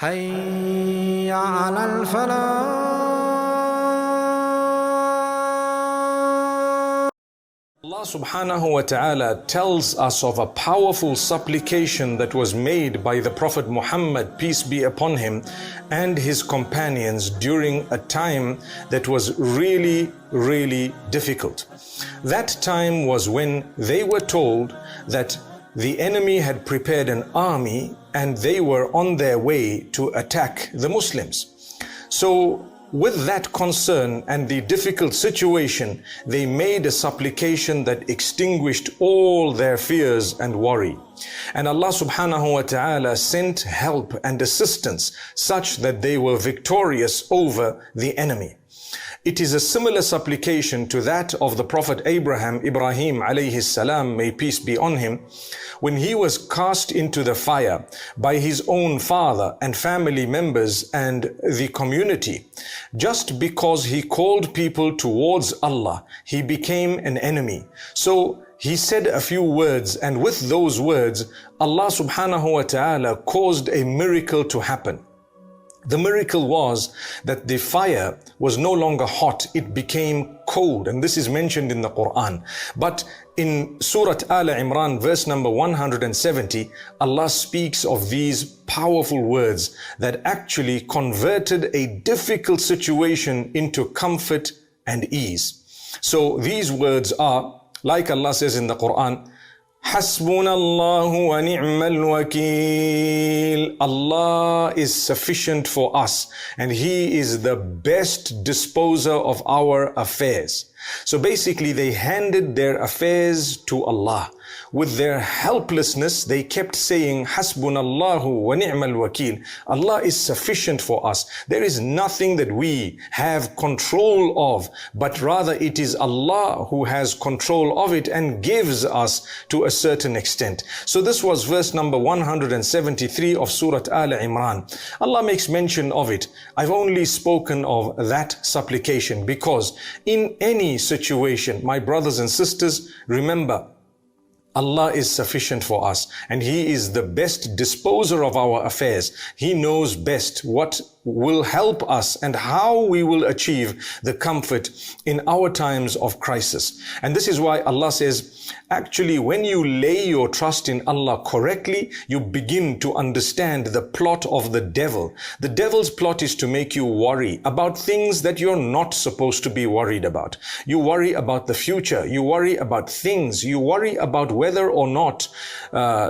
حي على الفلاح. Allah subhanahu wa ta'ala tells us of a powerful supplication that was made by the Prophet Muhammad, peace be upon him, and his companions during a time that was really difficult. That time was when they were told that the enemy had prepared an army and they were on their way to attack the Muslims. So with that concern and the difficult situation, they made a supplication that extinguished all their fears and worry. And Allah subhanahu wa ta'ala sent help and assistance such that they were victorious over the enemy. It is a similar supplication to that of the Prophet Ibrahim alayhi salam, may peace be on him, when he was cast into the fire by his own father and family members and the community. Just because he called people towards Allah, he became an enemy. So he said a few words, and with those words, Allah subhanahu wa ta'ala caused a miracle to happen. The miracle was that the fire was no longer hot, it became cold, and this is mentioned in the Quran. But in Surah Al Imran, verse number 170, Allah speaks of these powerful words that actually converted a difficult situation into comfort and ease. So these words are, like Allah says in the Quran, Hasbunallahu wa ni'mal wakeel. Allah is sufficient for us and He is the best disposer of our affairs. So basically they handed their affairs to Allah. With their helplessness, they kept saying, Hasbunallahu wa ni'mal wakeel. Allah is sufficient for us. There is nothing that we have control of, but rather it is Allah who has control of it and gives us to a certain extent. So this was verse number 173 of Surah Al Imran. Allah makes mention of it. I've only spoken of that supplication because in any situation, my brothers and sisters, remember, Allah is sufficient for us and He is the best disposer of our affairs. He knows best what will help us and how we will achieve the comfort in our times of crisis. And this is why Allah says, actually, when you lay your trust in Allah correctly, you begin to understand the plot of the devil. The devil's plot is to make you worry about things that you're not supposed to be worried about. You worry about the future. You worry about things. You worry about whether or not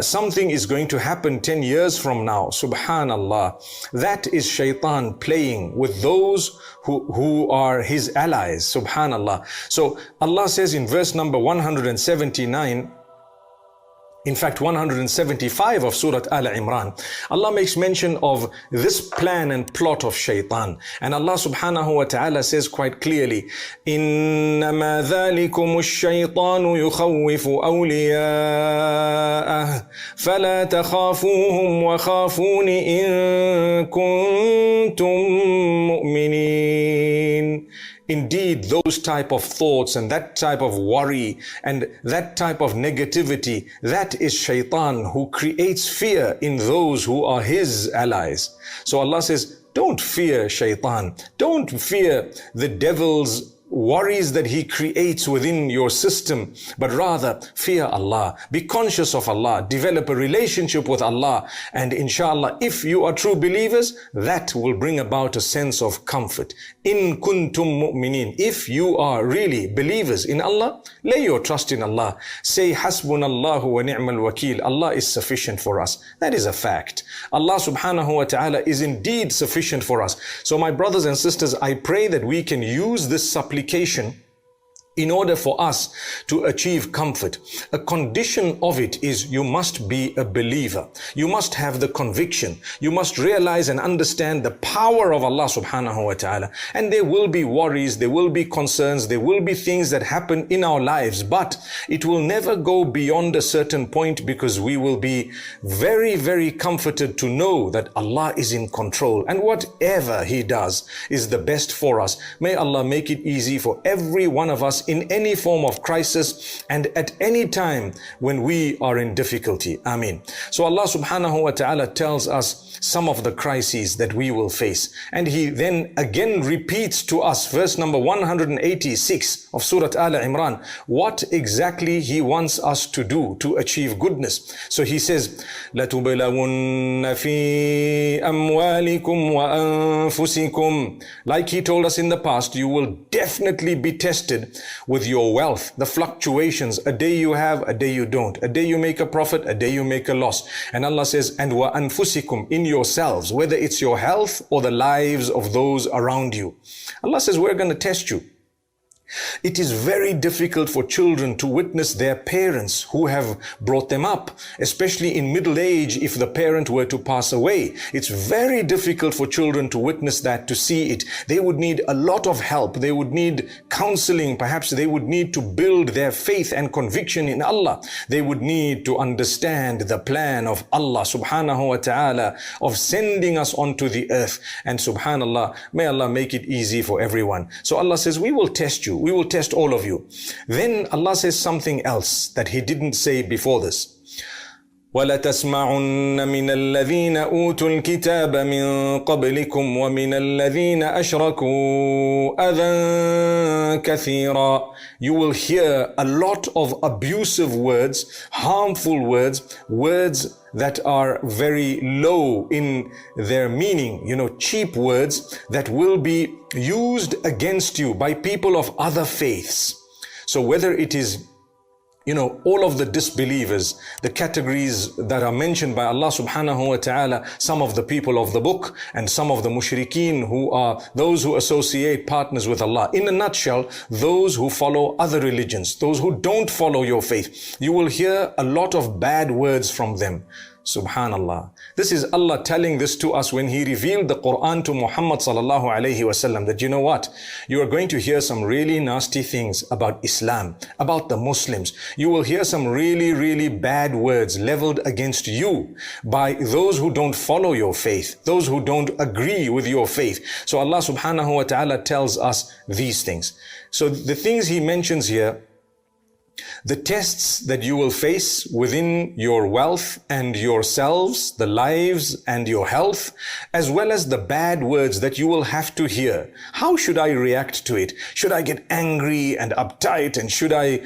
something is going to happen 10 years from now. Subhanallah. That is shaytan playing with those who are his allies. Subhanallah. So Allah says in verse number 179, in fact 175 of Surah Al Imran, Allah makes mention of this plan and plot of shaytan. And Allah subhanahu wa ta'ala says quite clearly, إِنَّمَا ذَلِكُمُ الشَّيْطَانُ يُخَوِّفُ أَوْلِيَاءَهُ فَلَا تَخَافُوهُمْ وَخَافُونِ إِن كُنتُم مُؤْمِنِينَ. Indeed, those type of thoughts and that type of worry and that type of negativity, that is shaitan who creates fear in those who are his allies. So Allah says, don't fear shaitan. Don't fear the devil's worries that he creates within your system, but rather fear Allah. Be conscious of Allah. Develop a relationship with Allah. And inshallah, if you are true believers, that will bring about a sense of comfort. In kuntum mu'minin. If you are really believers in Allah, lay your trust in Allah. Say, Hasbunallahu wa ni'mal wakeel. Allah is sufficient for us. That is a fact. Allah subhanahu wa ta'ala is indeed sufficient for us. So my brothers and sisters, I pray that we can use this supplication in order for us to achieve comfort. A condition of it is you must be a believer. You must have the conviction. You must realize and understand the power of Allah subhanahu wa ta'ala. And there will be worries, there will be concerns, there will be things that happen in our lives, but it will never go beyond a certain point because we will be very comforted to know that Allah is in control and whatever He does is the best for us. May Allah make it easy for every one of us in any form of crisis and at any time when we are in difficulty. Ameen. So Allah subhanahu wa ta'ala tells us some of the crises that we will face. And He then again repeats to us, verse number 186 of Surah Al Imran, what exactly He wants us to do to achieve goodness. So He says, لَتُبْلَوُنَّ فِي أَمْوَالِكُمْ وَأَنفُسِكُمْ. Like He told us in the past, you will definitely be tested with your wealth, the fluctuations. A day you have, a day you don't. A day you make a profit, a day you make a loss. And Allah says, and وَأَنفُسِكُمْ, in yourselves, whether it's your health or the lives of those around you. Allah says, we're going to test you. It is very difficult for children to witness their parents who have brought them up, especially in middle age if the parent were to pass away. It's very difficult for children to witness that, to see it. They would need a lot of help. They would need counseling. Perhaps they would need to build their faith and conviction in Allah. They would need to understand the plan of Allah subhanahu wa ta'ala of sending us onto the earth. And subhanallah, may Allah make it easy for everyone. So Allah says, we will test you. We will test all of you. Then Allah says something else that He didn't say before this. وَلَتَسْمَعُنَّ مِنَ الَّذِينَ أُوتُوا الْكِتَابَ مِنْ قَبْلِكُمْ وَمِنَ الَّذِينَ أَشْرَكُوا أَذًى كَثِيرًا. You will hear a lot of abusive words, harmful words, words that are very low in their meaning, cheap words that will be used against you by people of other faiths. So whether it is all of the disbelievers, the categories that are mentioned by Allah subhanahu wa ta'ala, some of the people of the book and some of the mushrikeen who are those who associate partners with Allah. In a nutshell, those who follow other religions, those who don't follow your faith, you will hear a lot of bad words from them. Subhanallah. This is Allah telling this to us when He revealed the Quran to Muhammad sallallahu alayhi wasallam, that you are going to hear some really nasty things about Islam, about the Muslims. You will hear some really, really bad words leveled against you by those who don't follow your faith, those who don't agree with your faith. So Allah subhanahu wa ta'ala tells us these things. So the things He mentions here, the tests that you will face within your wealth and yourselves, the lives and your health, as well as the bad words that you will have to hear. How should I react to it? Should I get angry and uptight, and should I,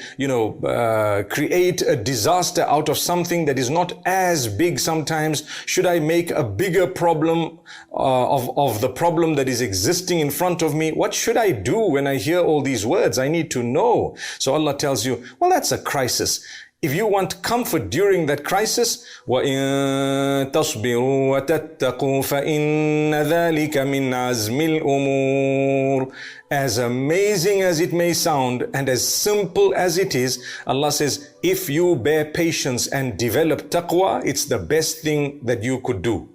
create a disaster out of something that is not as big sometimes? Should I make a bigger problem of the problem that is existing in front of me? What should I do when I hear all these words? I need to know. So Allah tells you, well, that's a crisis. If you want comfort during that crisis, وَإِن تَصْبِرُوا وَتَتَّقُوا فَإِنَّ ذَلِكَ مِنْ عَزْمِ الْأُمُورِ. As amazing as it may sound and as simple as it is, Allah says, if you bear patience and develop taqwa, it's the best thing that you could do.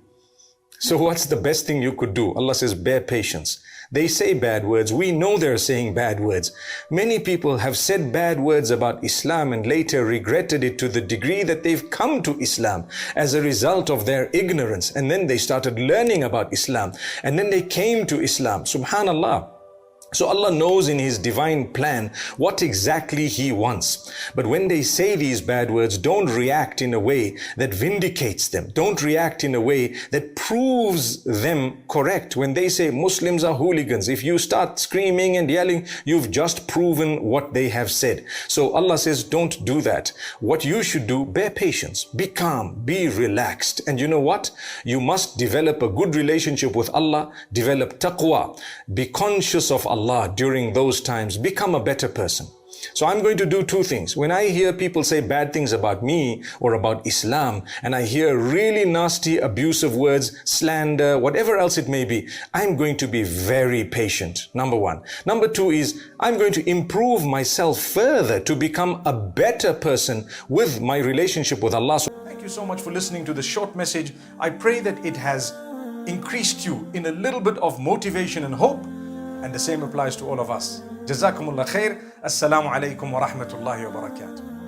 So what's the best thing you could do? Allah says, bear patience. They say bad words. We know they're saying bad words. Many people have said bad words about Islam and later regretted it to the degree that they've come to Islam as a result of their ignorance. And then they started learning about Islam. And then they came to Islam. Subhanallah. So Allah knows in His divine plan what exactly He wants. But when they say these bad words, don't react in a way that vindicates them. Don't react in a way that proves them correct. When they say Muslims are hooligans, if you start screaming and yelling, you've just proven what they have said. So Allah says, don't do that. What you should do, bear patience, be calm, be relaxed. And you know what? You must develop a good relationship with Allah, develop taqwa, be conscious of Allah during those times, become a better person. So I'm going to do two things. When I hear people say bad things about me or about Islam, and I hear really nasty, abusive words, slander, whatever else it may be, I'm going to be very patient, number one. Number two is, I'm going to improve myself further to become a better person with my relationship with Allah. So thank you so much for listening to this short message. I pray that it has increased you in a little bit of motivation and hope. And the same applies to all of us. Jazakumullah khair. Assalamu alaikum wa rahmatullahi wa barakatuh.